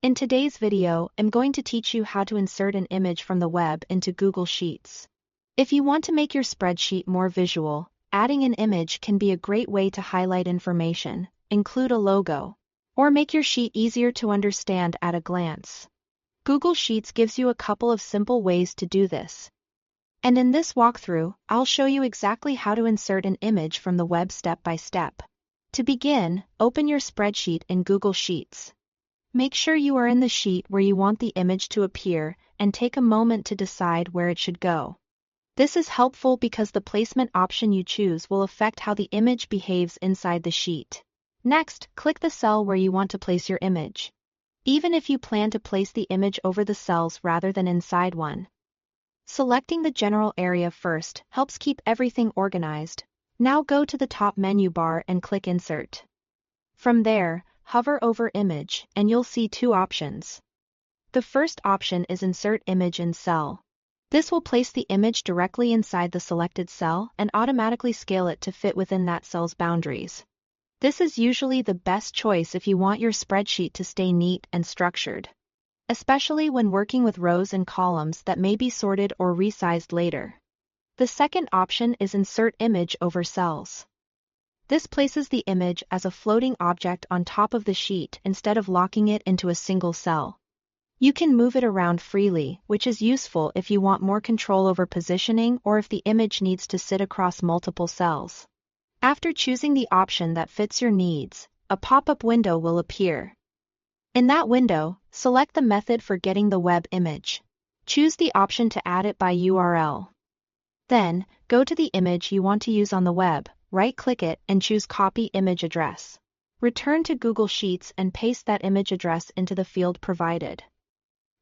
In today's video, I'm going to teach you how to insert an image from the web into Google Sheets. If you want to make your spreadsheet more visual, adding an image can be a great way to highlight information, include a logo, or make your sheet easier to understand at a glance. Google Sheets gives you a couple of simple ways to do this. And in this walkthrough, I'll show you exactly how to insert an image from the web step by step. To begin, open your spreadsheet in Google Sheets. Make sure you are in the sheet where you want the image to appear and take a moment to decide where it should go. This is helpful because the placement option you choose will affect how the image behaves inside the sheet. Next, click the cell where you want to place your image. Even if you plan to place the image over the cells rather than inside one. Selecting the general area first helps keep everything organized. Now go to the top menu bar and click Insert. From there, hover over Image and you'll see two options. The first option is Insert Image in Cell. This will place the image directly inside the selected cell and automatically scale it to fit within that cell's boundaries. This is usually the best choice if you want your spreadsheet to stay neat and structured, especially when working with rows and columns that may be sorted or resized later. The second option is Insert Image over Cells. This places the image as a floating object on top of the sheet instead of locking it into a single cell. You can move it around freely, which is useful if you want more control over positioning or if the image needs to sit across multiple cells. After choosing the option that fits your needs, a pop-up window will appear. In that window, select the method for getting the web image. Choose the option to add it by URL. Then, go to the image you want to use on the web, right-click it and choose Copy Image Address. Return to Google Sheets and paste that image address into the field provided.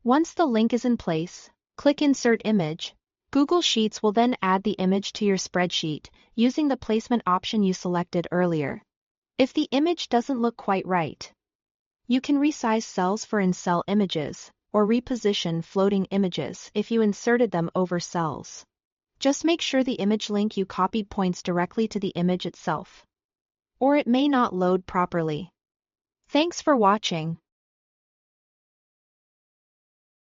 Once the link is in place, click Insert Image. Google Sheets will then add the image to your spreadsheet, using the placement option you selected earlier. If the image doesn't look quite right, you can resize cells for in-cell images, or reposition floating images if you inserted them over cells. Just make sure the image link you copied points directly to the image itself, or it may not load properly. Thanks for watching.